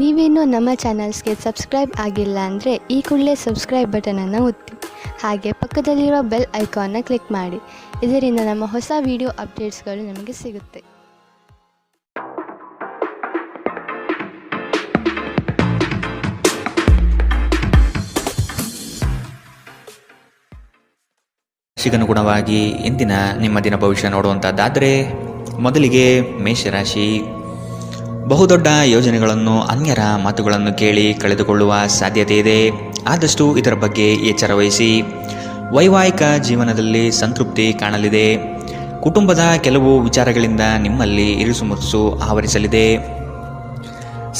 ನೀವೇನೂ ನಮ್ಮ ಚಾನಲ್ಸ್ಗೆ ಸಬ್ಸ್ಕ್ರೈಬ್ ಆಗಿಲ್ಲ ಅಂದರೆ ಈ ಕೂಡಲೇ ಸಬ್ಸ್ಕ್ರೈಬ್ ಬಟನನ್ನು ಒತ್ತಿ. ಹಾಗೆ ಪಕ್ಕದಲ್ಲಿರೋ ಬೆಲ್ ಐಕಾನ್ನ ಕ್ಲಿಕ್ ಮಾಡಿ. ಇದರಿಂದ ನಮ್ಮ ಹೊಸ ವಿಡಿಯೋ ಅಪ್ಡೇಟ್ಸ್ಗಳು ನಿಮಗೆ ಸಿಗುತ್ತೆ. ರಾಶಿಗನುಗುಣವಾಗಿ ಇಂದಿನ ನಿಮ್ಮ ದಿನ ಭವಿಷ್ಯ ನೋಡುವಂಥದ್ದಾದರೆ ಮೊದಲಿಗೆ ಮೇಷರಾಶಿ. ಬಹುದೊಡ್ಡ ಯೋಜನೆಗಳನ್ನು ಅನ್ಯರ ಮಾತುಗಳನ್ನು ಕೇಳಿ ಕಳೆದುಕೊಳ್ಳುವ ಸಾಧ್ಯತೆ ಇದೆ. ಆದಷ್ಟು ಇದರ ಬಗ್ಗೆ ಎಚ್ಚರ ವಹಿಸಿ. ವೈವಾಹಿಕ ಜೀವನದಲ್ಲಿ ಸಂತೃಪ್ತಿ ಕಾಣಲಿದೆ. ಕುಟುಂಬದ ಕೆಲವು ವಿಚಾರಗಳಿಂದ ನಿಮ್ಮಲ್ಲಿ ಇರಿಸುಮುರುಸು ಆವರಿಸಲಿದೆ.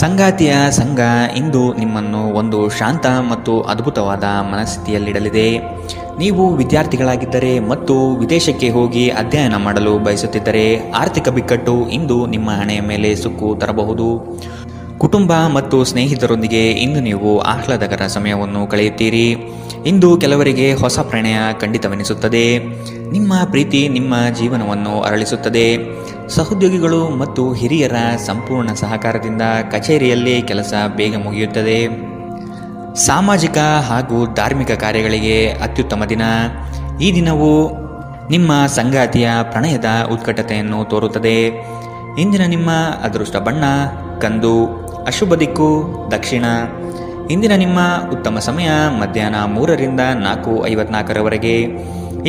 ಸಂಗಾತಿಯ ಸಂಘ ಇಂದು ನಿಮ್ಮನ್ನು ಒಂದು ಶಾಂತ ಮತ್ತು ಅದ್ಭುತವಾದ ಮನಸ್ಥಿತಿಯಲ್ಲಿಡಲಿದೆ. ನೀವು ವಿದ್ಯಾರ್ಥಿಗಳಾಗಿದ್ದರೆ ಮತ್ತು ವಿದೇಶಕ್ಕೆ ಹೋಗಿ ಅಧ್ಯಯನ ಮಾಡಲು ಬಯಸುತ್ತಿದ್ದರೆ ಆರ್ಥಿಕ ಬಿಕ್ಕಟ್ಟು ಇಂದು ನಿಮ್ಮ ಹಣೆಯ ಮೇಲೆ ಸುಕ್ಕು ತರಬಹುದು. ಕುಟುಂಬ ಮತ್ತು ಸ್ನೇಹಿತರೊಂದಿಗೆ ಇಂದು ನೀವು ಆಹ್ಲಾದಕರ ಸಮಯವನ್ನು ಕಳೆಯುತ್ತೀರಿ. ಇಂದು ಕೆಲವರಿಗೆ ಹೊಸ ಪ್ರಣಯ ಖಂಡಿತವೆನಿಸುತ್ತದೆ. ನಿಮ್ಮ ಪ್ರೀತಿ ನಿಮ್ಮ ಜೀವನವನ್ನು ಅರಳಿಸುತ್ತದೆ. ಸಹೋದ್ಯೋಗಿಗಳು ಮತ್ತು ಹಿರಿಯರ ಸಂಪೂರ್ಣ ಸಹಕಾರದಿಂದ ಕಚೇರಿಯಲ್ಲಿ ಕೆಲಸ ಬೇಗ ಮುಗಿಯುತ್ತದೆ. ಸಾಮಾಜಿಕ ಹಾಗೂ ಧಾರ್ಮಿಕ ಕಾರ್ಯಗಳಿಗೆ ಅತ್ಯುತ್ತಮ ದಿನ. ಈ ದಿನವು ನಿಮ್ಮ ಸಂಗಾತಿಯ ಪ್ರಣಯದ ಉತ್ಕಟತೆಯನ್ನು ತೋರುತ್ತದೆ. ಇಂದಿನ ನಿಮ್ಮ ಅದೃಷ್ಟ ಬಣ್ಣ ಕಂದು. ಅಶುಭ ದಿಕ್ಕು ದಕ್ಷಿಣ. ಇಂದಿನ ನಿಮ್ಮ ಉತ್ತಮ ಸಮಯ ಮಧ್ಯಾಹ್ನ 3 ರಿಂದ 4:54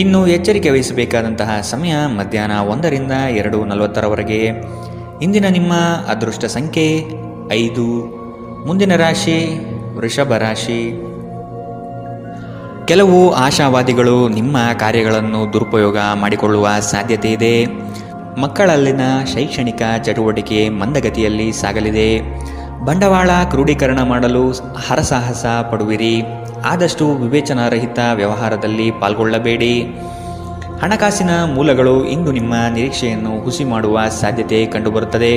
ಇನ್ನು ಎಚ್ಚರಿಕೆ ವಹಿಸಬೇಕಾದಂತಹ ಸಮಯ ಮಧ್ಯಾಹ್ನ 1 ರಿಂದ 2:40 ಇಂದಿನ ನಿಮ್ಮ ಅದೃಷ್ಟ ಸಂಖ್ಯೆ 5. ಮುಂದಿನ ರಾಶಿ ವೃಷಭ ರಾಶಿ. ಕೆಲವು ಆಶಾವಾದಿಗಳು ನಿಮ್ಮ ಕಾರ್ಯಗಳನ್ನು ದುರುಪಯೋಗ ಮಾಡಿಕೊಳ್ಳುವ ಸಾಧ್ಯತೆ ಇದೆ. ಮಕ್ಕಳಲ್ಲಿನ ಶೈಕ್ಷಣಿಕ ಚಟುವಟಿಕೆ ಮಂದಗತಿಯಲ್ಲಿ ಸಾಗಲಿದೆ. ಬಂಡವಾಳ ಕ್ರೋಢೀಕರಣ ಮಾಡಲು ಹರಸಾಹಸ ಪಡುವಿರಿ. ಆದಷ್ಟು ವಿವೇಚನಾರಹಿತ ವ್ಯವಹಾರದಲ್ಲಿ ಪಾಲ್ಗೊಳ್ಳಬೇಡಿ. ಹಣಕಾಸಿನ ಮೂಲಗಳು ಇಂದು ನಿಮ್ಮ ನಿರೀಕ್ಷೆಯನ್ನು ಹುಸಿ ಮಾಡುವ ಸಾಧ್ಯತೆ ಕಂಡುಬರುತ್ತದೆ.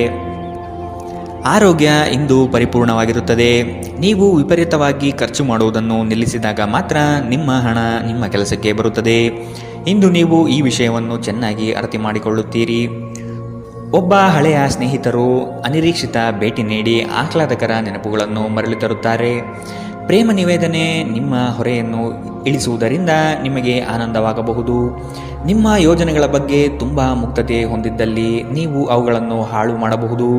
ಆರೋಗ್ಯ ಇಂದು ಪರಿಪೂರ್ಣವಾಗಿರುತ್ತದೆ. ನೀವು ವಿಪರೀತವಾಗಿ ಖರ್ಚು ಮಾಡುವುದನ್ನು ನಿಲ್ಲಿಸಿದಾಗ ಮಾತ್ರ ನಿಮ್ಮ ಹಣ ನಿಮ್ಮ ಕೆಲಸಕ್ಕೆ ಬರುತ್ತದೆ. ಇಂದು ನೀವು ಈ ವಿಷಯವನ್ನು ಚೆನ್ನಾಗಿ ಅರ್ಥ ಮಾಡಿಕೊಳ್ಳುತ್ತೀರಿ. ಒಬ್ಬ ಹಳೆಯ ಸ್ನೇಹಿತರು ಅನಿರೀಕ್ಷಿತ ಭೇಟಿ ನೀಡಿ ಆಹ್ಲಾದಕರ ನೆನಪುಗಳನ್ನು ಮರಳಿ ತರುತ್ತಾರೆ. ಪ್ರೇಮ ನಿವೇದನೆ ನಿಮ್ಮ ಹೊರೆಯನ್ನು ಇಳಿಸುವುದರಿಂದ ನಿಮಗೆ ಆನಂದವಾಗಬಹುದು. ನಿಮ್ಮ ಯೋಜನೆಗಳ ಬಗ್ಗೆ ತುಂಬ ಮುಕ್ತತೆ ಹೊಂದಿದ್ದಲ್ಲಿ ನೀವು ಅವುಗಳನ್ನು ಹಾಳು ಮಾಡಬಹುದು.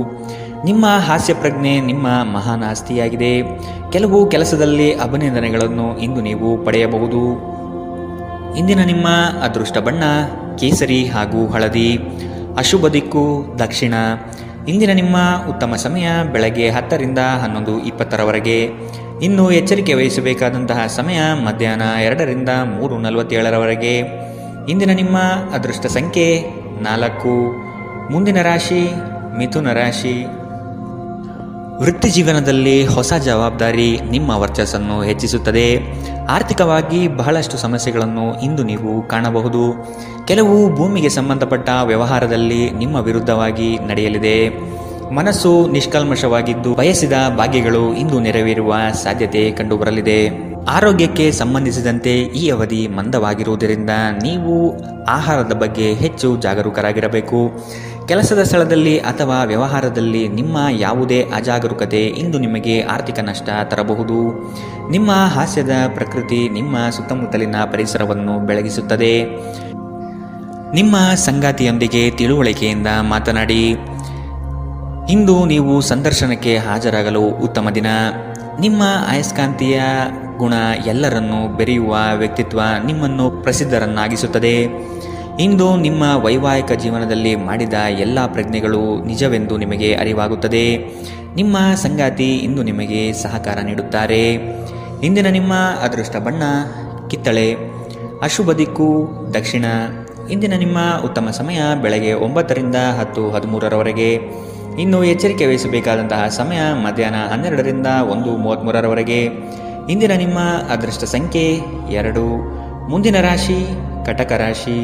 ನಿಮ್ಮ ಹಾಸ್ಯ ಪ್ರಜ್ಞೆ ನಿಮ್ಮ ಮಹಾನ್ ಆಸ್ತಿಯಾಗಿದೆ. ಕೆಲವು ಕೆಲಸದಲ್ಲಿ ಅಭಿನಂದನೆಗಳನ್ನು ಇಂದು ನೀವು ಪಡೆಯಬಹುದು. ಇಂದಿನ ನಿಮ್ಮ ಅದೃಷ್ಟ ಬಣ್ಣ ಕೇಸರಿ ಹಾಗೂ ಹಳದಿ. ಅಶುಭ ದಿಕ್ಕು ದಕ್ಷಿಣ. ಇಂದಿನ ನಿಮ್ಮ ಉತ್ತಮ ಸಮಯ ಬೆಳಗ್ಗೆ 10 ರಿಂದ 11:20 ಇನ್ನು ಎಚ್ಚರಿಕೆ ವಹಿಸಬೇಕಾದಂತಹ ಸಮಯ ಮಧ್ಯಾಹ್ನ 2 ರಿಂದ 3:47 ಇಂದಿನ ನಿಮ್ಮ ಅದೃಷ್ಟ ಸಂಖ್ಯೆ 4. ಮುಂದಿನ ರಾಶಿ ಮಿಥುನ ರಾಶಿ. ವೃತ್ತಿ ಜೀವನದಲ್ಲಿ ಹೊಸ ಜವಾಬ್ದಾರಿ ನಿಮ್ಮ ವರ್ಚಸ್ಸನ್ನು ಹೆಚ್ಚಿಸುತ್ತದೆ. ಆರ್ಥಿಕವಾಗಿ ಬಹಳಷ್ಟು ಸಮಸ್ಯೆಗಳನ್ನು ಇಂದು ನೀವು ಕಾಣಬಹುದು. ಕೆಲವು ಭೂಮಿಗೆ ಸಂಬಂಧಪಟ್ಟ ವ್ಯವಹಾರದಲ್ಲಿ ನಿಮ್ಮ ವಿರುದ್ಧವಾಗಿ ನಡೆಯಲಿದೆ. ಮನಸ್ಸು ನಿಷ್ಕಲ್ಮಶವಾಗಿದ್ದು ಬಯಸಿದ ಭಾಗ್ಯಗಳು ಇಂದು ನೆರವೇರುವ ಸಾಧ್ಯತೆ ಕಂಡುಬರಲಿದೆ. ಆರೋಗ್ಯಕ್ಕೆ ಸಂಬಂಧಿಸಿದಂತೆ ಈ ಅವಧಿ ಮಂದವಾಗಿರುವುದರಿಂದ ನೀವು ಆಹಾರದ ಬಗ್ಗೆ ಹೆಚ್ಚು ಜಾಗರೂಕರಾಗಿರಬೇಕು. ಕೆಲಸದ ಸ್ಥಳದಲ್ಲಿ ಅಥವಾ ವ್ಯವಹಾರದಲ್ಲಿ ನಿಮ್ಮ ಯಾವುದೇ ಅಜಾಗರೂಕತೆ ಇಂದು ನಿಮಗೆ ಆರ್ಥಿಕ ನಷ್ಟ ತರಬಹುದು. ನಿಮ್ಮ ಹಾಸ್ಯದ ಪ್ರಕೃತಿ ನಿಮ್ಮ ಸುತ್ತಮುತ್ತಲಿನ ಪರಿಸರವನ್ನು ಬೆಳಗಿಸುತ್ತದೆ. ನಿಮ್ಮ ಸಂಗಾತಿಯೊಂದಿಗೆ ತಿಳುವಳಿಕೆಯಿಂದ ಮಾತನಾಡಿ. ಇಂದು ನೀವು ಸಂದರ್ಶನಕ್ಕೆ ಹಾಜರಾಗಲು ಉತ್ತಮ ದಿನ. ನಿಮ್ಮ ಅಯಸ್ಕಾಂತೀಯ ಗುಣ ಎಲ್ಲರನ್ನೂ ಬೆರೆಯುವ ವ್ಯಕ್ತಿತ್ವ ನಿಮ್ಮನ್ನು ಪ್ರಸಿದ್ಧರನ್ನಾಗಿಸುತ್ತದೆ. ಇಂದು ನಿಮ್ಮ ವೈವಾಹಿಕ ಜೀವನದಲ್ಲಿ ಮಾಡಿದ ಎಲ್ಲ ಪ್ರಜ್ಞೆಗಳು ನಿಜವೆಂದು ನಿಮಗೆ ಅರಿವಾಗುತ್ತದೆ. ನಿಮ್ಮ ಸಂಗಾತಿ ಇಂದು ನಿಮಗೆ ಸಹಕಾರ ನೀಡುತ್ತಾರೆ. ಇಂದಿನ ನಿಮ್ಮ ಅದೃಷ್ಟ ಬಣ್ಣ ಕಿತ್ತಳೆ. ಅಶುಭ ದಿಕ್ಕು ದಕ್ಷಿಣ. ಇಂದಿನ ನಿಮ್ಮ ಉತ್ತಮ ಸಮಯ ಬೆಳಗ್ಗೆ 9 ರಿಂದ 10:13 ಇನ್ನು ಎಚ್ಚರಿಕೆ ವಹಿಸಬೇಕಾದಂತಹ ಸಮಯ ಮಧ್ಯಾಹ್ನ 12 ರಿಂದ 1:33 ಇಂದಿನ ನಿಮ್ಮ ಅದೃಷ್ಟ ಸಂಖ್ಯೆ 2. ಮುಂದಿನ ರಾಶಿ ಕಟಕ ರಾಶಿ.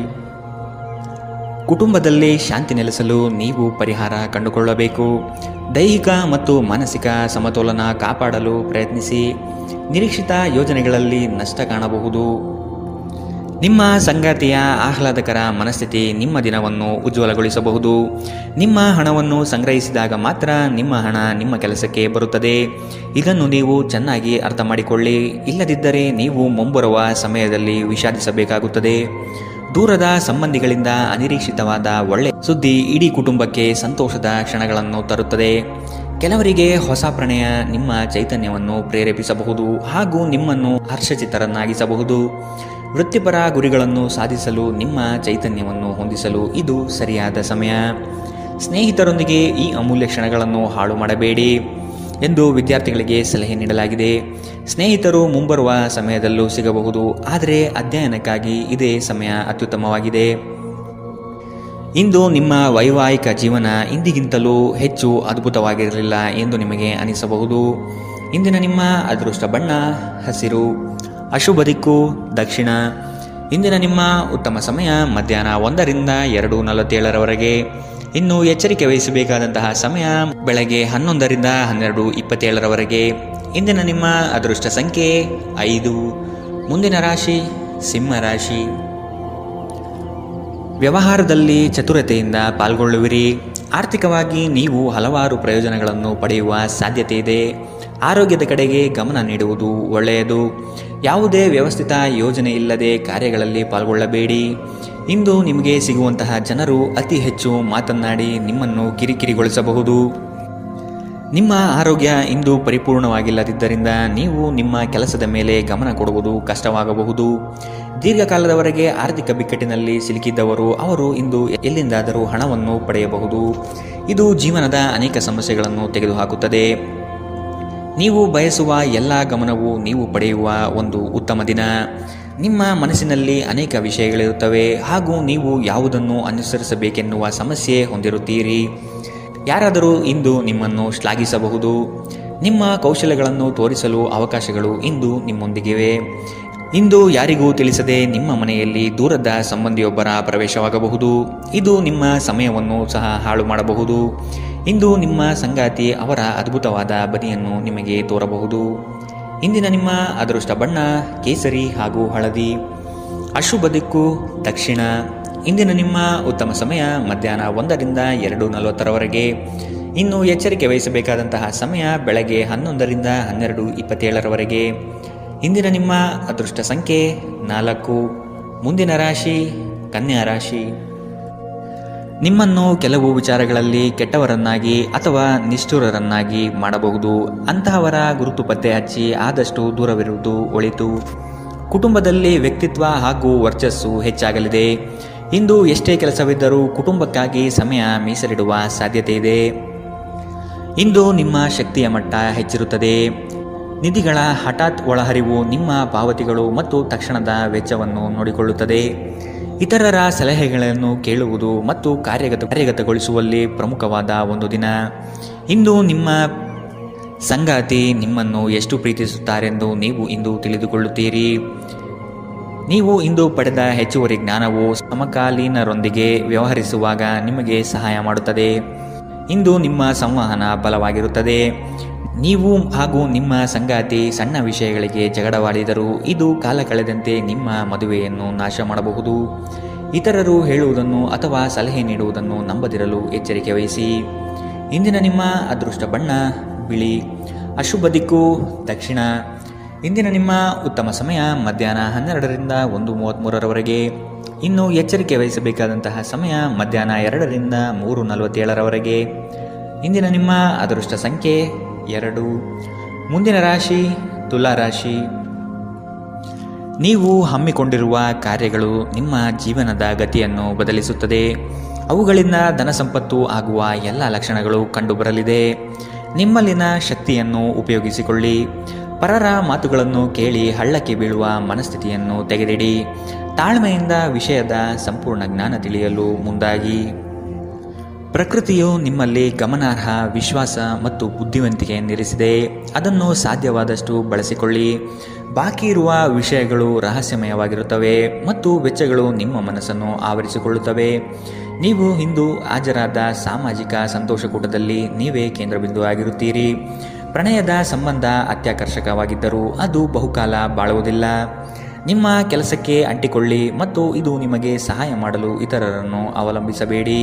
ಕುಟುಂಬದಲ್ಲಿ ಶಾಂತಿ ನೆಲೆಸಲು ನೀವು ಪರಿಹಾರ ಕಂಡುಕೊಳ್ಳಬೇಕು. ದೈಹಿಕ ಮತ್ತು ಮಾನಸಿಕ ಸಮತೋಲನ ಕಾಪಾಡಲು ಪ್ರಯತ್ನಿಸಿ. ನಿರೀಕ್ಷಿತ ಯೋಜನೆಗಳಲ್ಲಿ ನಷ್ಟ ಕಾಣಬಹುದು. ನಿಮ್ಮ ಸಂಗಾತಿಯ ಆಹ್ಲಾದಕರ ಮನಸ್ಥಿತಿ ನಿಮ್ಮ ದಿನವನ್ನು ಉಜ್ವಲಗೊಳಿಸಬಹುದು. ನಿಮ್ಮ ಹಣವನ್ನು ಸಂಗ್ರಹಿಸಿದಾಗ ಮಾತ್ರ ನಿಮ್ಮ ಹಣ ನಿಮ್ಮ ಕೆಲಸಕ್ಕೆ ಬರುತ್ತದೆ. ಇದನ್ನು ನೀವು ಚೆನ್ನಾಗಿ ಅರ್ಥ ಮಾಡಿಕೊಳ್ಳಿ. ಇಲ್ಲದಿದ್ದರೆ ನೀವು ಮುಂಬರುವ ಸಮಯದಲ್ಲಿ ವಿಷಾದಿಸಬೇಕಾಗುತ್ತದೆ. ದೂರದ ಸಂಬಂಧಿಗಳಿಂದ ಅನಿರೀಕ್ಷಿತವಾದ ಒಳ್ಳೆಯ ಸುದ್ದಿ ಇಡೀ ಕುಟುಂಬಕ್ಕೆ ಸಂತೋಷದ ಕ್ಷಣಗಳನ್ನು ತರುತ್ತದೆ. ಕೆಲವರಿಗೆ ಹೊಸ ಪ್ರಣಯ ನಿಮ್ಮ ಚೈತನ್ಯವನ್ನು ಪ್ರೇರೇಪಿಸಬಹುದು ಹಾಗೂ ನಿಮ್ಮನ್ನು ಹರ್ಷಚಿತ್ತರನ್ನಾಗಿಸಬಹುದು. ವೃತ್ತಿಪರ ಗುರಿಗಳನ್ನು ಸಾಧಿಸಲು ನಿಮ್ಮ ಚೈತನ್ಯವನ್ನು ಹೊಂದಿಸಲು ಇದು ಸರಿಯಾದ ಸಮಯ. ಸ್ನೇಹಿತರೊಂದಿಗೆ ಈ ಅಮೂಲ್ಯ ಕ್ಷಣಗಳನ್ನು ಹಾಳು ಮಾಡಬೇಡಿ ಎಂದು ವಿದ್ಯಾರ್ಥಿಗಳಿಗೆ ಸಲಹೆ ನೀಡಲಾಗಿದೆ. ಸ್ನೇಹಿತರು ಮುಂಬರುವ ಸಮಯದಲ್ಲೂ ಸಿಗಬಹುದು, ಆದರೆ ಅಧ್ಯಯನಕ್ಕಾಗಿ ಇದೇ ಸಮಯ ಅತ್ಯುತ್ತಮವಾಗಿದೆ. ಇಂದು ನಿಮ್ಮ ವೈವಾಹಿಕ ಜೀವನ ಇಂದಿಗಿಂತಲೂ ಹೆಚ್ಚು ಅದ್ಭುತವಾಗಿರಲಿಲ್ಲ ಎಂದು ನಿಮಗೆ ಅನಿಸಬಹುದು. ಇಂದಿನ ನಿಮ್ಮ ಅದೃಷ್ಟ ಬಣ್ಣ ಹಸಿರು, ಅಶುಭ ದಿಕ್ಕು ದಕ್ಷಿಣ. ಇಂದಿನ ನಿಮ್ಮ ಉತ್ತಮ ಸಮಯ ಮಧ್ಯಾಹ್ನ 1ರಿಂದ 2:47 ಇನ್ನು ಎಚ್ಚರಿಕೆ ವಹಿಸಬೇಕಾದಂತಹ ಸಮಯ ಬೆಳಗ್ಗೆ 11ರಿಂದ 12:27 ಇಂದಿನ ನಿಮ್ಮ ಅದೃಷ್ಟ ಸಂಖ್ಯೆ 5. ಮುಂದಿನ ರಾಶಿ ಸಿಂಹ ರಾಶಿ. ವ್ಯವಹಾರದಲ್ಲಿ ಚತುರತೆಯಿಂದ ಪಾಲ್ಗೊಳ್ಳುವಿರಿ. ಆರ್ಥಿಕವಾಗಿ ನೀವು ಹಲವಾರು ಪ್ರಯೋಜನಗಳನ್ನು ಪಡೆಯುವ ಸಾಧ್ಯತೆ ಇದೆ. ಆರೋಗ್ಯದ ಕಡೆಗೆ ಗಮನ ನೀಡುವುದು ಒಳ್ಳೆಯದು. ಯಾವುದೇ ವ್ಯವಸ್ಥಿತ ಯೋಜನೆ ಇಲ್ಲದೆ ಕಾರ್ಯಗಳಲ್ಲಿ ಪಾಲ್ಗೊಳ್ಳಬೇಡಿ. ಇಂದು ನಿಮಗೆ ಸಿಗುವಂತಹ ಜನರು ಅತಿ ಹೆಚ್ಚು ಮಾತನಾಡಿ ನಿಮ್ಮನ್ನು ಕಿರಿಕಿರಿಗೊಳಿಸಬಹುದು. ನಿಮ್ಮ ಆರೋಗ್ಯ ಇಂದು ಪರಿಪೂರ್ಣವಾಗಿಲ್ಲದಿದ್ದರಿಂದ ನೀವು ನಿಮ್ಮ ಕೆಲಸದ ಮೇಲೆ ಗಮನ ಕೊಡುವುದು ಕಷ್ಟವಾಗಬಹುದು. ದೀರ್ಘಕಾಲದವರೆಗೆ ಆರ್ಥಿಕ ಬಿಕ್ಕಟ್ಟಿನಲ್ಲಿ ಸಿಲುಕಿದ್ದವರು ಅವರು ಇಂದು ಎಲ್ಲಿಂದಾದರೂ ಹಣವನ್ನು ಪಡೆಯಬಹುದು. ಇದು ಜೀವನದ ಅನೇಕ ಸಮಸ್ಯೆಗಳನ್ನು ತೆಗೆದುಹಾಕುತ್ತದೆ. ನೀವು ಬಯಸುವ ಎಲ್ಲ ಗಮನವು ನೀವು ಪಡೆಯುವ ಒಂದು ಉತ್ತಮ ದಿನ. ನಿಮ್ಮ ಮನಸ್ಸಿನಲ್ಲಿ ಅನೇಕ ವಿಷಯಗಳಿರುತ್ತವೆ ಹಾಗೂ ನೀವು ಯಾವುದನ್ನು ಅನುಸರಿಸಬೇಕೆನ್ನುವ ಸಮಸ್ಯೆ ಹೊಂದಿರುತ್ತೀರಿ. ಯಾರಾದರೂ ಇಂದು ನಿಮ್ಮನ್ನು ಶ್ಲಾಘಿಸಬಹುದು. ನಿಮ್ಮ ಕೌಶಲ್ಯಗಳನ್ನು ತೋರಿಸಲು ಅವಕಾಶಗಳು ಇಂದು ನಿಮ್ಮೊಂದಿಗಿವೆ. ಇಂದು ಯಾರಿಗೂ ತಿಳಿಸದೆ ನಿಮ್ಮ ಮನೆಯಲ್ಲಿ ದೂರದ ಸಂಬಂಧಿಯೊಬ್ಬರ ಪ್ರವೇಶವಾಗಬಹುದು. ಇದು ನಿಮ್ಮ ಸಮಯವನ್ನು ಸಹ ಹಾಳು ಮಾಡಬಹುದು. ಇಂದು ನಿಮ್ಮ ಸಂಗಾತಿ ಅವರ ಅದ್ಭುತವಾದ ಬದಿಯನ್ನು ನಿಮಗೆ ತೋರಬಹುದು. ಇಂದಿನ ನಿಮ್ಮ ಅದೃಷ್ಟ ಬಣ್ಣ ಕೇಸರಿ ಹಾಗೂ ಹಳದಿ, ಅಶುಭ ದಿಕ್ಕು ದಕ್ಷಿಣ. ಇಂದಿನ ನಿಮ್ಮ ಉತ್ತಮ ಸಮಯ ಮಧ್ಯಾಹ್ನ 1ರಿಂದ 2:40 ಇನ್ನು ಎಚ್ಚರಿಕೆ ವಹಿಸಬೇಕಾದಂತಹ ಸಮಯ ಬೆಳಗ್ಗೆ 11ರಿಂದ 12:27 ಇಂದಿನ ನಿಮ್ಮ ಅದೃಷ್ಟ ಸಂಖ್ಯೆ 4. ಮುಂದಿನ ರಾಶಿ ಕನ್ಯಾ ರಾಶಿ. ನಿಮ್ಮನ್ನು ಕೆಲವು ವಿಚಾರಗಳಲ್ಲಿ ಕೆಟ್ಟವರನ್ನಾಗಿ ಅಥವಾ ನಿಷ್ಠುರರನ್ನಾಗಿ ಮಾಡಬಹುದು. ಅಂತಹವರ ಗುರುತು ಪತ್ತೆ ಹಚ್ಚಿ ಆದಷ್ಟು ದೂರವಿರುವುದು ಒಳಿತು. ಕುಟುಂಬದಲ್ಲಿ ವ್ಯಕ್ತಿತ್ವ ಹಾಗೂ ವರ್ಚಸ್ಸು ಹೆಚ್ಚಾಗಲಿದೆ. ಇಂದು ಎಷ್ಟೇ ಕೆಲಸವಿದ್ದರೂ ಕುಟುಂಬಕ್ಕಾಗಿ ಸಮಯ ಮೀಸಲಿಡುವ ಸಾಧ್ಯತೆ ಇದೆ. ಇಂದು ನಿಮ್ಮ ಶಕ್ತಿಯ ಮಟ್ಟ ಹೆಚ್ಚಿರುತ್ತದೆ. ನಿಧಿಗಳ ಹಠಾತ್ ಒಳಹರಿವು ನಿಮ್ಮ ಪಾವತಿಗಳು ಮತ್ತು ತಕ್ಷಣದ ವೆಚ್ಚವನ್ನು ನೋಡಿಕೊಳ್ಳುತ್ತದೆ. ಇತರರ ಸಲಹೆಗಳನ್ನು ಕೇಳುವುದು ಮತ್ತು ಕಾರ್ಯಗತಗೊಳಿಸುವಲ್ಲಿ ಪ್ರಮುಖವಾದ ಒಂದು ದಿನ. ಇಂದು ನಿಮ್ಮ ಸಂಗಾತಿ ನಿಮ್ಮನ್ನು ಎಷ್ಟು ಪ್ರೀತಿಸುತ್ತಾರೆಂದು ನೀವು ಇಂದು ತಿಳಿದುಕೊಳ್ಳುತ್ತೀರಿ. ನೀವು ಇಂದು ಪಡೆದ ಹೆಚ್ಚುವರಿ ಜ್ಞಾನವು ಸಮಕಾಲೀನರೊಂದಿಗೆ ವ್ಯವಹರಿಸುವಾಗ ನಿಮಗೆ ಸಹಾಯ ಮಾಡುತ್ತದೆ. ಇಂದು ನಿಮ್ಮ ಸಂವಹನ ಬಲವಾಗಿರುತ್ತದೆ. ನೀವು ಹಾಗೂ ನಿಮ್ಮ ಸಂಗಾತಿ ಸಣ್ಣ ವಿಷಯಗಳಿಗೆ ಜಗಳವಾಡಿದರೂ ಇದು ಕಾಲ ಕಳೆದಂತೆ ನಿಮ್ಮ ಮದುವೆಯನ್ನು ನಾಶ ಮಾಡಬಹುದು. ಇತರರು ಹೇಳುವುದನ್ನು ಅಥವಾ ಸಲಹೆ ನೀಡುವುದನ್ನು ನಂಬದಿರಲು ಎಚ್ಚರಿಕೆ ವಹಿಸಿ. ಇಂದಿನ ನಿಮ್ಮ ಅದೃಷ್ಟ ಬಣ್ಣ ಬಿಳಿ, ಅಶುಭ ದಿಕ್ಕು ದಕ್ಷಿಣ. ಇಂದಿನ ನಿಮ್ಮ ಉತ್ತಮ ಸಮಯ ಮಧ್ಯಾಹ್ನ 12ರಿಂದ 1:33 ಇನ್ನು ಎಚ್ಚರಿಕೆ ವಹಿಸಬೇಕಾದಂತಹ ಸಮಯ ಮಧ್ಯಾಹ್ನ 2ರಿಂದ 3:47 ಇಂದಿನ ನಿಮ್ಮ ಅದೃಷ್ಟ ಸಂಖ್ಯೆ 2. ಮುಂದಿನ ರಾಶಿ ತುಲಾ ರಾಶಿ. ನೀವು ಹಮ್ಮಿಕೊಂಡಿರುವ ಕಾರ್ಯಗಳು ನಿಮ್ಮ ಜೀವನದ ಗತಿಯನ್ನು ಬದಲಿಸುತ್ತದೆ. ಅವುಗಳಿಂದ ಧನ ಸಂಪತ್ತು ಆಗುವ ಎಲ್ಲ ಲಕ್ಷಣಗಳು ಕಂಡುಬರಲಿದೆ. ನಿಮ್ಮಲ್ಲಿನ ಶಕ್ತಿಯನ್ನು ಉಪಯೋಗಿಸಿಕೊಳ್ಳಿ. ಪರರ ಮಾತುಗಳನ್ನು ಕೇಳಿ ಹಳ್ಳಕ್ಕೆ ಬೀಳುವ ಮನಸ್ಥಿತಿಯನ್ನು ತೆಗೆದಿಡಿ. ತಾಳ್ಮೆಯಿಂದ ವಿಷಯದ ಸಂಪೂರ್ಣ ಜ್ಞಾನ ತಿಳಿಯಲು ಮುಂದಾಗಿ. ಪ್ರಕೃತಿಯು ನಿಮ್ಮಲ್ಲಿ ಗಮನಾರ್ಹ ವಿಶ್ವಾಸ ಮತ್ತು ಬುದ್ಧಿವಂತಿಕೆಯನ್ನಿರಿಸಿದೆ. ಅದನ್ನು ಸಾಧ್ಯವಾದಷ್ಟು ಬಳಸಿಕೊಳ್ಳಿ. ಬಾಕಿ ಇರುವ ವಿಷಯಗಳು ರಹಸ್ಯಮಯವಾಗಿರುತ್ತವೆ ಮತ್ತು ವೆಚ್ಚಗಳು ನಿಮ್ಮ ಮನಸ್ಸನ್ನು ಆವರಿಸಿಕೊಳ್ಳುತ್ತವೆ. ನೀವು ಇಂದು ಹಾಜರಾದ ಸಾಮಾಜಿಕ ಸಂತೋಷಕೂಟದಲ್ಲಿ ನೀವೇ ಕೇಂದ್ರಬಿಂದು ಆಗಿರುತ್ತೀರಿ. ಪ್ರಣಯದ ಸಂಬಂಧ ಅತ್ಯಾಕರ್ಷಕವಾಗಿದ್ದರೂ ಅದು ಬಹುಕಾಲ ಬಾಳುವುದಿಲ್ಲ. ನಿಮ್ಮ ಕೆಲಸಕ್ಕೆ ಅಂಟಿಕೊಳ್ಳಿ ಮತ್ತು ಇದು ನಿಮಗೆ ಸಹಾಯ ಮಾಡಲು ಇತರರನ್ನು ಅವಲಂಬಿಸಬೇಡಿ.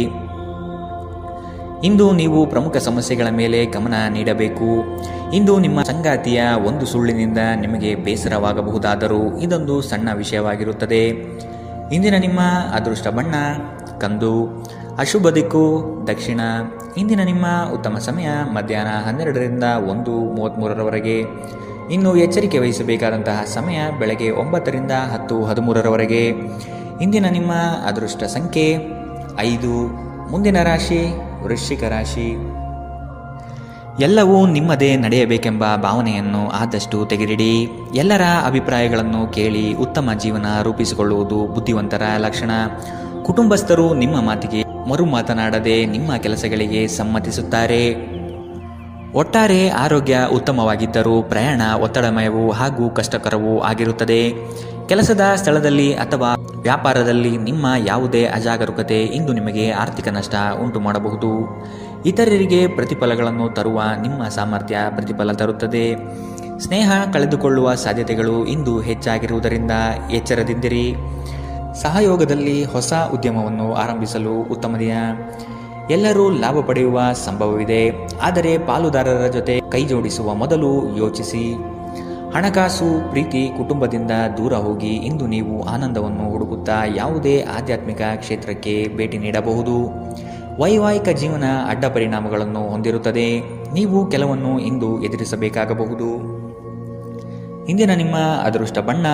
ಇಂದು ನೀವು ಪ್ರಮುಖ ಸಮಸ್ಯೆಗಳ ಮೇಲೆ ಗಮನ ನೀಡಬೇಕು. ಇಂದು ನಿಮ್ಮ ಸಂಗಾತಿಯ ಒಂದು ಸುಳ್ಳಿನಿಂದ ನಿಮಗೆ ಬೇಸರವಾಗಬಹುದಾದರೂ ಇದೊಂದು ಸಣ್ಣ ವಿಷಯವಾಗಿರುತ್ತದೆ. ಇಂದಿನ ನಿಮ್ಮ ಅದೃಷ್ಟ ಬಣ್ಣ ಕಂದು, ಅಶುಭ ದಿಕ್ಕು ದಕ್ಷಿಣ. ಇಂದಿನ ನಿಮ್ಮ ಉತ್ತಮ ಸಮಯ ಮಧ್ಯಾಹ್ನ 12ರಿಂದ 1:33ರವರೆಗೆ. ಇನ್ನು ಎಚ್ಚರಿಕೆ ವಹಿಸಬೇಕಾದಂತಹ ಸಮಯ ಬೆಳಗ್ಗೆ 9ರಿಂದ 10:13ರವರೆಗೆ. ಇಂದಿನ ನಿಮ್ಮ ಅದೃಷ್ಟ ಸಂಖ್ಯೆ 5. ಮುಂದಿನ ರಾಶಿ ವೃಶ್ಚಿಕ ರಾಶಿ. ಎಲ್ಲವೂ ನಿಮ್ಮದೇ ನಡೆಯಬೇಕೆಂಬ ಭಾವನೆಯನ್ನು ಆದಷ್ಟು ತೆಗೆದಿಡಿ. ಎಲ್ಲರ ಅಭಿಪ್ರಾಯಗಳನ್ನು ಕೇಳಿ ಉತ್ತಮ ಜೀವನ ರೂಪಿಸಿಕೊಳ್ಳುವುದು ಬುದ್ಧಿವಂತರ ಲಕ್ಷಣ. ಕುಟುಂಬಸ್ಥರು ನಿಮ್ಮ ಮಾತಿಗೆ ಮರು ಮಾತನಾಡದೆ ನಿಮ್ಮ ಕೆಲಸಗಳಿಗೆ ಸಮ್ಮತಿಸುತ್ತಾರೆ. ಒಟ್ಟಾರೆ ಆರೋಗ್ಯ ಉತ್ತಮವಾಗಿದ್ದರೂ ಪ್ರಯಾಣ ಒತ್ತಡಮಯವೂ ಹಾಗೂ ಕಷ್ಟಕರವೂ ಆಗಿರುತ್ತದೆ. ಕೆಲಸದ ಸ್ಥಳದಲ್ಲಿ ಅಥವಾ ವ್ಯಾಪಾರದಲ್ಲಿ ನಿಮ್ಮ ಯಾವುದೇ ಅಜಾಗರೂಕತೆ ಇಂದು ನಿಮಗೆ ಆರ್ಥಿಕ ನಷ್ಟ ಉಂಟು ಮಾಡಬಹುದು. ಇತರರಿಗೆ ಪ್ರತಿಫಲಗಳನ್ನು ತರುವ ನಿಮ್ಮ ಸಾಮರ್ಥ್ಯ ಪ್ರತಿಫಲ ತರುತ್ತದೆ. ಸ್ನೇಹ ಕಳೆದುಕೊಳ್ಳುವ ಸಾಧ್ಯತೆಗಳು ಇಂದು ಹೆಚ್ಚಾಗಿರುವುದರಿಂದ ಎಚ್ಚರದಿಂದಿರಿ. ಸಹಯೋಗದಲ್ಲಿ ಹೊಸ ಉದ್ಯಮವನ್ನು ಆರಂಭಿಸಲು ಉತ್ತಮ ದಿನ. ಎಲ್ಲರೂ ಲಾಭ ಪಡೆಯುವ ಸಂಭವವಿದೆ, ಆದರೆ ಪಾಲುದಾರರ ಜೊತೆ ಕೈಜೋಡಿಸುವ ಮೊದಲು ಯೋಚಿಸಿ. ಹಣಕಾಸು, ಪ್ರೀತಿ, ಕುಟುಂಬದಿಂದ ದೂರ ಹೋಗಿ ಇಂದು ನೀವು ಆನಂದವನ್ನು ಹುಡುಕುತ್ತಾ ಯಾವುದೇ ಆಧ್ಯಾತ್ಮಿಕ ಕ್ಷೇತ್ರಕ್ಕೆ ಭೇಟಿ ನೀಡಬಹುದು. ವೈವಾಹಿಕ ಜೀವನ ಅಡ್ಡ ಪರಿಣಾಮಗಳನ್ನು ಹೊಂದಿರುತ್ತದೆ. ನೀವು ಕೆಲವನ್ನು ಇಂದು ಎದುರಿಸಬೇಕಾಗಬಹುದು. ಇಂದಿನ ನಿಮ್ಮ ಅದೃಷ್ಟ ಬಣ್ಣ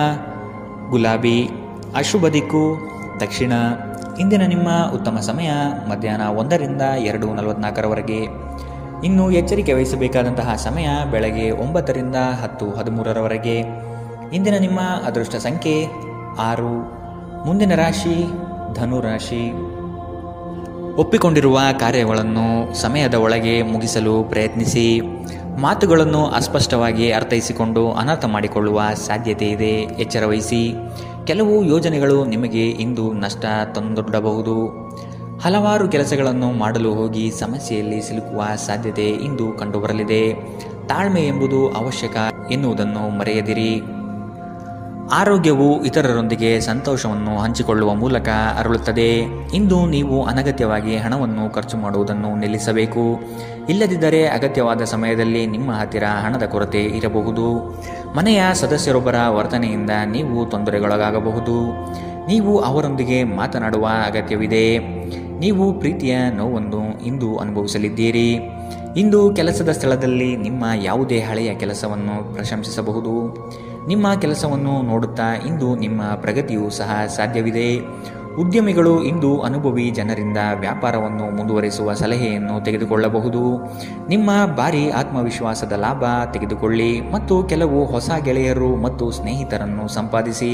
ಗುಲಾಬಿ, ಅಶುಭ ದಿಕ್ಕು ದಕ್ಷಿಣ. ಇಂದಿನ ನಿಮ್ಮ ಉತ್ತಮ ಸಮಯ ಮಧ್ಯಾಹ್ನ 1ರಿಂದ 2:44ರವರೆಗೆ. ಇನ್ನು ಎಚ್ಚರಿಕೆ ವಹಿಸಬೇಕಾದಂತಹ ಸಮಯ ಬೆಳಗ್ಗೆ 9ರಿಂದ 10:13ರವರೆಗೆ. ಇಂದಿನ ನಿಮ್ಮ ಅದೃಷ್ಟ ಸಂಖ್ಯೆ 6. ಮುಂದಿನ ರಾಶಿ ಧನು ರಾಶಿ. ಒಪ್ಪಿಕೊಂಡಿರುವ ಕಾರ್ಯಗಳನ್ನು ಸಮಯದ ಒಳಗೆ ಮುಗಿಸಲು ಪ್ರಯತ್ನಿಸಿ. ಮಾತುಗಳನ್ನು ಅಸ್ಪಷ್ಟವಾಗಿ ಅರ್ಥೈಸಿಕೊಂಡು ಅನರ್ಥ ಮಾಡಿಕೊಳ್ಳುವ ಸಾಧ್ಯತೆ ಇದೆ, ಎಚ್ಚರವಹಿಸಿ. ಕೆಲವು ಯೋಜನೆಗಳು ನಿಮಗೆ ಇಂದು ನಷ್ಟ ತಂದೊಡ್ಡಬಹುದು. ಹಲವಾರು ಕೆಲಸಗಳನ್ನು ಮಾಡಲು ಹೋಗಿ ಸಮಸ್ಯೆಯಲ್ಲಿ ಸಿಲುಕುವ ಸಾಧ್ಯತೆ ಇಂದು ಕಂಡುಬರಲಿದೆ. ತಾಳ್ಮೆ ಎಂಬುದು ಅವಶ್ಯಕ ಎನ್ನುವುದನ್ನು ಮರೆಯದಿರಿ. ಆರೋಗ್ಯವು ಇತರರೊಂದಿಗೆ ಸಂತೋಷವನ್ನು ಹಂಚಿಕೊಳ್ಳುವ ಮೂಲಕ ಅರಳುತ್ತದೆ. ಇಂದು ನೀವು ಅನಗತ್ಯವಾಗಿ ಹಣವನ್ನು ಖರ್ಚು ಮಾಡುವುದನ್ನು ನಿಲ್ಲಿಸಬೇಕು. ಇಲ್ಲದಿದ್ದರೆ ಅಗತ್ಯವಾದ ಸಮಯದಲ್ಲಿ ನಿಮ್ಮ ಹತ್ತಿರ ಹಣದ ಕೊರತೆ ಇರಬಹುದು. ಮನೆಯ ಸದಸ್ಯರೊಬ್ಬರ ವರ್ತನೆಯಿಂದ ನೀವು ತೊಂದರೆಗೊಳಗಾಗಬಹುದು. ನೀವು ಅವರೊಂದಿಗೆ ಮಾತನಾಡುವ ಅಗತ್ಯವಿದೆ. ನೀವು ಪ್ರೀತಿಯ ನೋವನ್ನು ಇಂದು ಅನುಭವಿಸಲಿದ್ದೀರಿ. ಇಂದು ಕೆಲಸದ ಸ್ಥಳದಲ್ಲಿ ನಿಮ್ಮ ಯಾವುದೇ ಹಳೆಯ ಕೆಲಸವನ್ನು ಪ್ರಶಂಸಿಸಬಹುದು. ನಿಮ್ಮ ಕೆಲಸವನ್ನು ನೋಡುತ್ತಾ ಇಂದು ನಿಮ್ಮ ಪ್ರಗತಿಯೂ ಸಹ ಸಾಧ್ಯವಿದೆ. ಉದ್ಯಮಿಗಳು ಇಂದು ಅನುಭವಿ ಜನರಿಂದ ವ್ಯಾಪಾರವನ್ನು ಮುಂದುವರಿಸುವ ಸಲಹೆಯನ್ನು ತೆಗೆದುಕೊಳ್ಳಬಹುದು. ನಿಮ್ಮ ಭಾರಿ ಆತ್ಮವಿಶ್ವಾಸದ ಲಾಭ ತೆಗೆದುಕೊಳ್ಳಿ ಮತ್ತು ಕೆಲವು ಹೊಸ ಗೆಳೆಯರು ಮತ್ತು ಸ್ನೇಹಿತರನ್ನು ಸಂಪಾದಿಸಿ.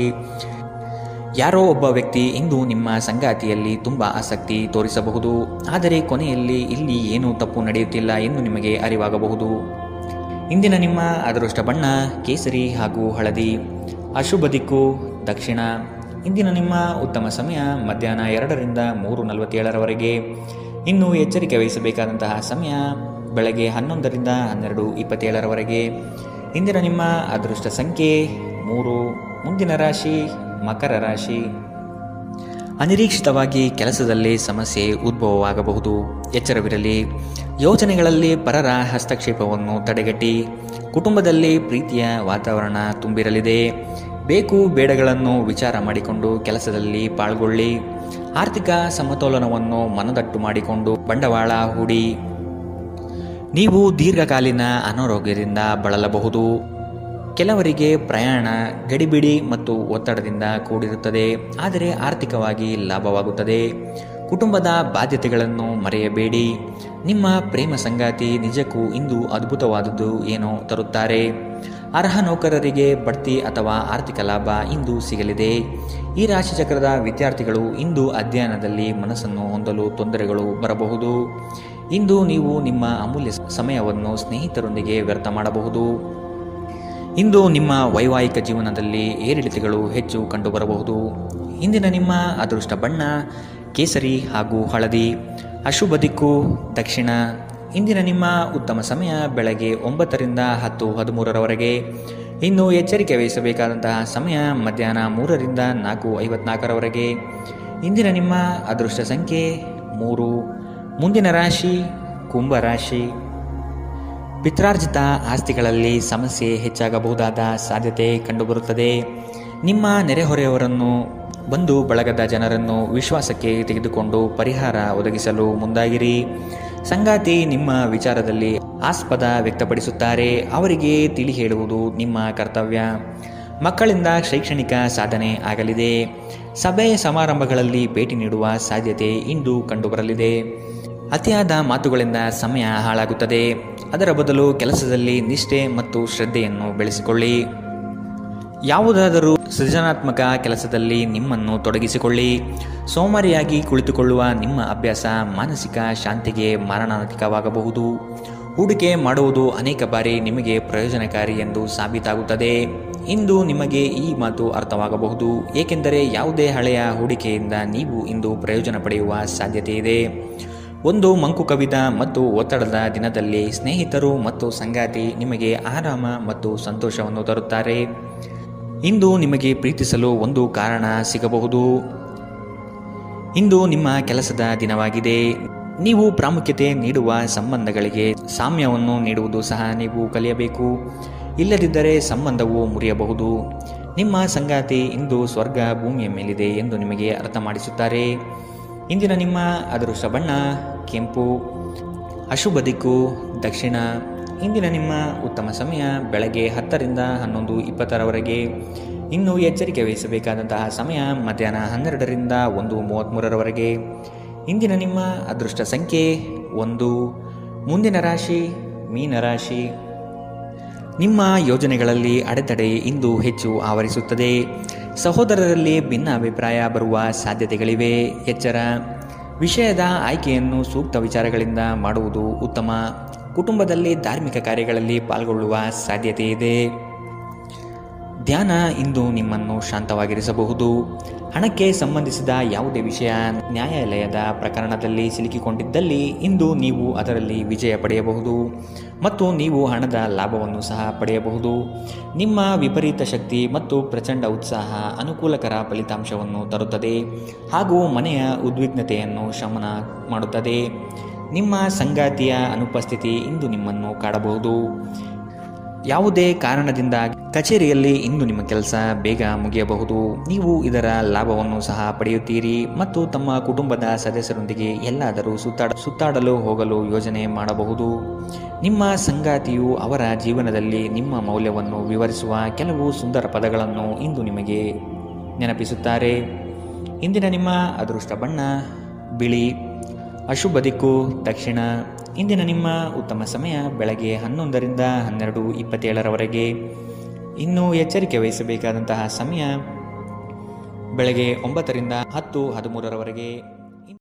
ಯಾರೋ ಒಬ್ಬ ವ್ಯಕ್ತಿ ಇಂದು ನಿಮ್ಮ ಸಂಗಾತಿಯಲ್ಲಿ ತುಂಬ ಆಸಕ್ತಿ ತೋರಿಸಬಹುದು, ಆದರೆ ಕೊನೆಯಲ್ಲಿ ಇಲ್ಲಿ ಏನೂ ತಪ್ಪು ನಡೆಯುತ್ತಿಲ್ಲ ಎಂದು ನಿಮಗೆ ಅರಿವಾಗಬಹುದು. ಇಂದಿನ ನಿಮ್ಮ ಅದೃಷ್ಟ ಬಣ್ಣ ಕೇಸರಿ ಹಾಗೂ ಹಳದಿ, ಅಶುಭ ದಿಕ್ಕು ದಕ್ಷಿಣ. ಇಂದಿನ ನಿಮ್ಮ ಉತ್ತಮ ಸಮಯ ಮಧ್ಯಾಹ್ನ 2ರಿಂದ 3:47ರವರೆಗೆ. ಇನ್ನು ಎಚ್ಚರಿಕೆ ವಹಿಸಬೇಕಾದಂತಹ ಸಮಯ ಬೆಳಗ್ಗೆ 11ರಿಂದ 12:27ರವರೆಗೆ. ಇಂದಿನ ನಿಮ್ಮ ಅದೃಷ್ಟ ಸಂಖ್ಯೆ 3. ಮುಂದಿನ ರಾಶಿ ಮಕರ ರಾಶಿ. ಅನಿರೀಕ್ಷಿತವಾಗಿ ಕೆಲಸದಲ್ಲಿ ಸಮಸ್ಯೆ ಉದ್ಭವವಾಗಬಹುದು, ಎಚ್ಚರವಿರಲಿ. ಯೋಜನೆಗಳಲ್ಲಿ ಪರರ ಹಸ್ತಕ್ಷೇಪವನ್ನು ತಡೆಗಟ್ಟಿ. ಕುಟುಂಬದಲ್ಲಿ ಪ್ರೀತಿಯ ವಾತಾವರಣ ತುಂಬಿರಲಿದೆ. ಬೇಕು ಬೇಡಗಳನ್ನು ವಿಚಾರ ಮಾಡಿಕೊಂಡು ಕೆಲಸದಲ್ಲಿ ಪಾಲ್ಗೊಳ್ಳಿ. ಆರ್ಥಿಕ ಸಮತೋಲನವನ್ನು ಮನದಟ್ಟು ಮಾಡಿಕೊಂಡು ಬಂಡವಾಳ ಹೂಡಿ. ನೀವು ದೀರ್ಘಕಾಲೀನ ಅನಾರೋಗ್ಯದಿಂದ ಬಳಲಬಹುದು. ಕೆಲವರಿಗೆ ಪ್ರಯಾಣ ಗಡಿಬಿಡಿ ಮತ್ತು ಒತ್ತಡದಿಂದ ಕೂಡಿರುತ್ತದೆ, ಆದರೆ ಆರ್ಥಿಕವಾಗಿ ಲಾಭವಾಗುತ್ತದೆ. ಕುಟುಂಬದ ಬಾಧ್ಯತೆಗಳನ್ನು ಮರೆಯಬೇಡಿ. ನಿಮ್ಮ ಪ್ರೇಮ ಸಂಗಾತಿ ನಿಜಕ್ಕೂ ಇಂದು ಅದ್ಭುತವಾದದ್ದು ಏನೋ ತರುತ್ತಾರೆ. ಅರ್ಹ ನೌಕರರಿಗೆ ಬಡ್ತಿ ಅಥವಾ ಆರ್ಥಿಕ ಲಾಭ ಇಂದು ಸಿಗಲಿದೆ. ಈ ರಾಶಿಚಕ್ರದ ವಿದ್ಯಾರ್ಥಿಗಳು ಇಂದು ಅಧ್ಯಯನದಲ್ಲಿ ಮನಸ್ಸನ್ನು ಹೊಂದಲು ತೊಂದರೆಗಳು ಬರಬಹುದು. ಇಂದು ನೀವು ನಿಮ್ಮ ಅಮೂಲ್ಯ ಸಮಯವನ್ನು ಸ್ನೇಹಿತರೊಂದಿಗೆ ವ್ಯರ್ಥ ಮಾಡಬಹುದು. ಇಂದು ನಿಮ್ಮ ವೈವಾಹಿಕ ಜೀವನದಲ್ಲಿ ಏರಿಳಿತಗಳು ಹೆಚ್ಚು ಕಂಡುಬರಬಹುದು. ಇಂದಿನ ನಿಮ್ಮ ಅದೃಷ್ಟ ಬಣ್ಣ ಕೇಸರಿ ಹಾಗೂ ಹಳದಿ, ಅಶುಭ ದಿಕ್ಕು ದಕ್ಷಿಣ. ಇಂದಿನ ನಿಮ್ಮ ಉತ್ತಮ ಸಮಯ ಬೆಳಗ್ಗೆ 9ರಿಂದ 10:13ರವರೆಗೆ. ಇನ್ನು ಎಚ್ಚರಿಕೆ ವಹಿಸಬೇಕಾದಂತಹ ಸಮಯ ಮಧ್ಯಾಹ್ನ 3ರಿಂದ 4:54ರವರೆಗೆ. ಇಂದಿನ ನಿಮ್ಮ ಅದೃಷ್ಟ ಸಂಖ್ಯೆ 3. ಮುಂದಿನ ರಾಶಿ ಕುಂಭರಾಶಿ. ಪಿತ್ರಾರ್ಜಿತ ಆಸ್ತಿಗಳಲ್ಲಿ ಸಮಸ್ಯೆ ಹೆಚ್ಚಾಗಬಹುದಾದ ಸಾಧ್ಯತೆ ಕಂಡುಬರುತ್ತದೆ. ನಿಮ್ಮ ನೆರೆಹೊರೆಯವರನ್ನು, ಬಂಧು ಬಳಗದ ಜನರನ್ನು ವಿಶ್ವಾಸಕ್ಕೆ ತೆಗೆದುಕೊಂಡು ಪರಿಹಾರ ಒದಗಿಸಲು ಮುಂದಾಗಿರಿ. ಸಂಗಾತಿ ನಿಮ್ಮ ವಿಚಾರದಲ್ಲಿ ಆಸ್ಪದ ವ್ಯಕ್ತಪಡಿಸುತ್ತಾರೆ. ಅವರಿಗೆ ತಿಳಿ ಹೇಳುವುದು ನಿಮ್ಮ ಕರ್ತವ್ಯ. ಮಕ್ಕಳಿಂದ ಶೈಕ್ಷಣಿಕ ಸಾಧನೆ ಆಗಲಿದೆ. ಸಭೆ ಸಮಾರಂಭಗಳಲ್ಲಿ ಭೇಟಿ ನೀಡುವ ಸಾಧ್ಯತೆ ಇಂದು ಕಂಡುಬರಲಿದೆ. ಅತಿಯಾದ ಮಾತುಗಳಿಂದ ಸಮಯ ಹಾಳಾಗುತ್ತದೆ. ಅದರ ಬದಲು ಕೆಲಸದಲ್ಲಿ ನಿಷ್ಠೆ ಮತ್ತು ಶ್ರದ್ಧೆಯನ್ನು ಬೆಳೆಸಿಕೊಳ್ಳಿ. ಯಾವುದಾದರೂ ಸೃಜನಾತ್ಮಕ ಕೆಲಸದಲ್ಲಿ ನಿಮ್ಮನ್ನು ತೊಡಗಿಸಿಕೊಳ್ಳಿ. ಸೋಮಾರಿಯಾಗಿ ಕುಳಿತುಕೊಳ್ಳುವ ನಿಮ್ಮ ಅಭ್ಯಾಸ ಮಾನಸಿಕ ಶಾಂತಿಗೆ ಮಾರಣಾಂತಿಕವಾಗಬಹುದು. ಹೂಡಿಕೆ ಮಾಡುವುದು ಅನೇಕ ಬಾರಿ ನಿಮಗೆ ಪ್ರಯೋಜನಕಾರಿ ಎಂದು ಸಾಬೀತಾಗುತ್ತದೆ. ಇಂದು ನಿಮಗೆ ಈ ಮಾತು ಅರ್ಥವಾಗಬಹುದು, ಏಕೆಂದರೆ ಯಾವುದೇ ಹಳೆಯ ಹೂಡಿಕೆಯಿಂದ ನೀವು ಇಂದು ಪ್ರಯೋಜನ ಪಡೆಯುವ ಸಾಧ್ಯತೆ ಇದೆ. ಒಂದು ಮಂಕು ಕವಿದ ಮತ್ತು ಒತ್ತಡದ ದಿನದಲ್ಲಿ ಸ್ನೇಹಿತರು ಮತ್ತು ಸಂಗಾತಿ ನಿಮಗೆ ಆರಾಮ ಮತ್ತು ಸಂತೋಷವನ್ನು ತರುತ್ತಾರೆ. ಇಂದು ನಿಮಗೆ ಪ್ರೀತಿಸಲು ಒಂದು ಕಾರಣ ಸಿಗಬಹುದು. ಇಂದು ನಿಮ್ಮ ಕೆಲಸದ ದಿನವಾಗಿದೆ. ನೀವು ಪ್ರಾಮುಖ್ಯತೆ ನೀಡುವ ಸಂಬಂಧಗಳಿಗೆ ಸಾಮ್ಯವನ್ನು ನೀಡುವುದು ಸಹ ನೀವು ಕಲಿಯಬೇಕು. ಇಲ್ಲದಿದ್ದರೆ ಸಂಬಂಧವು ಮುರಿಯಬಹುದು. ನಿಮ್ಮ ಸಂಗಾತಿ ಇಂದು ಸ್ವರ್ಗ ಭೂಮಿಯ ಮೇಲಿದೆ ಎಂದು ನಿಮಗೆ ಅರ್ಥ ಮಾಡಿಸುತ್ತಾರೆ. ಇಂದಿನ ನಿಮ್ಮ ಅದೃಷ್ಟ ಬಣ್ಣ ಕೆಂಪು. ಅಶುಭ ದಿಕ್ಕು ದಕ್ಷಿಣ. ಇಂದಿನ ನಿಮ್ಮ ಉತ್ತಮ ಸಮಯ ಬೆಳಗ್ಗೆ 10ರಿಂದ 11:20ರವರೆಗೆ. ಇನ್ನು ಎಚ್ಚರಿಕೆ ವಹಿಸಬೇಕಾದಂತಹ ಸಮಯ ಮಧ್ಯಾಹ್ನ 12ರಿಂದ 1:33ರವರೆಗೆ. ಇಂದಿನ ನಿಮ್ಮ ಅದೃಷ್ಟ ಸಂಖ್ಯೆ 1. ಮುಂದಿನ ರಾಶಿ ಮೀನರಾಶಿ. ನಿಮ್ಮ ಯೋಜನೆಗಳಲ್ಲಿ ಅಡೆತಡೆ ಇಂದು ಹೆಚ್ಚು ಆವರಿಸುತ್ತದೆ. ಸಹೋದರರಲ್ಲಿ ಭಿನ್ನ ಅಭಿಪ್ರಾಯ ಬರುವ ಸಾಧ್ಯತೆಗಳಿವೆ. ಎಚ್ಚರ. ವಿಷಯದ ಆಯ್ಕೆಯನ್ನು ಸೂಕ್ತ ವಿಚಾರಗಳಿಂದ ಮಾಡುವುದು ಉತ್ತಮ. ಕುಟುಂಬದಲ್ಲಿ ಧಾರ್ಮಿಕ ಕಾರ್ಯಗಳಲ್ಲಿ ಪಾಲ್ಗೊಳ್ಳುವ ಸಾಧ್ಯತೆ ಇದೆ. ಧ್ಯಾನ ಇಂದು ನಿಮ್ಮನ್ನು ಶಾಂತವಾಗಿರಿಸಬಹುದು. ಹಣಕ್ಕೆ ಸಂಬಂಧಿಸಿದ ಯಾವುದೇ ವಿಷಯ ನ್ಯಾಯಾಲಯದ ಪ್ರಕರಣದಲ್ಲಿ ಸಿಲುಕಿಕೊಂಡಿದ್ದಲ್ಲಿ ಇಂದು ನೀವು ಅದರಲ್ಲಿ ವಿಜಯ ಪಡೆಯಬಹುದು ಮತ್ತು ನೀವು ಹಣದ ಲಾಭವನ್ನು ಸಹ ಪಡೆಯಬಹುದು. ನಿಮ್ಮ ವಿಪರೀತ ಶಕ್ತಿ ಮತ್ತು ಪ್ರಚಂಡ ಉತ್ಸಾಹ ಅನುಕೂಲಕರ ಫಲಿತಾಂಶವನ್ನು ತರುತ್ತದೆ ಹಾಗೂ ಮನೆಯ ಉದ್ವಿಗ್ನತೆಯನ್ನು ಶಮನ ಮಾಡುತ್ತದೆ. ನಿಮ್ಮ ಸಂಗಾತಿಯ ಅನುಪಸ್ಥಿತಿ ಇಂದು ನಿಮ್ಮನ್ನು ಕಾಡಬಹುದು. ಯಾವುದೇ ಕಾರಣದಿಂದ ಕಚೇರಿಯಲ್ಲಿ ಇಂದು ನಿಮ್ಮ ಕೆಲಸ ಬೇಗ ಮುಗಿಯಬಹುದು. ನೀವು ಇದರ ಲಾಭವನ್ನು ಸಹ ಪಡೆಯುತ್ತೀರಿ ಮತ್ತು ತಮ್ಮ ಕುಟುಂಬದ ಸದಸ್ಯರೊಂದಿಗೆ ಎಲ್ಲಾದರೂ ಸುತ್ತಾಡಲು ಹೋಗಲು ಯೋಜನೆ ಮಾಡಬಹುದು. ನಿಮ್ಮ ಸಂಗಾತಿಯು ಅವರ ಜೀವನದಲ್ಲಿ ನಿಮ್ಮ ಮೌಲ್ಯವನ್ನು ವಿವರಿಸುವ ಕೆಲವು ಸುಂದರ ಪದಗಳನ್ನು ಇಂದು ನಿಮಗೆ ನೆನಪಿಸುತ್ತಾರೆ. ಇಂದಿನ ನಿಮ್ಮ ಅದೃಷ್ಟ ಬಣ್ಣ ಬಿಳಿ. ಅಶುಭ ದಿಕ್ಕು ದಕ್ಷಿಣ. ಇಂದಿನ ನಿಮ್ಮ ಉತ್ತಮ ಸಮಯ ಬೆಳಗ್ಗೆ 11ರಿಂದ 12:27ರವರೆಗೆ. ಇನ್ನು ಎಚ್ಚರಿಕೆ ವಹಿಸಬೇಕಾದಂತಹ ಸಮಯ ಬೆಳಗ್ಗೆ 9ರಿಂದ 10:13ರವರೆಗೆ.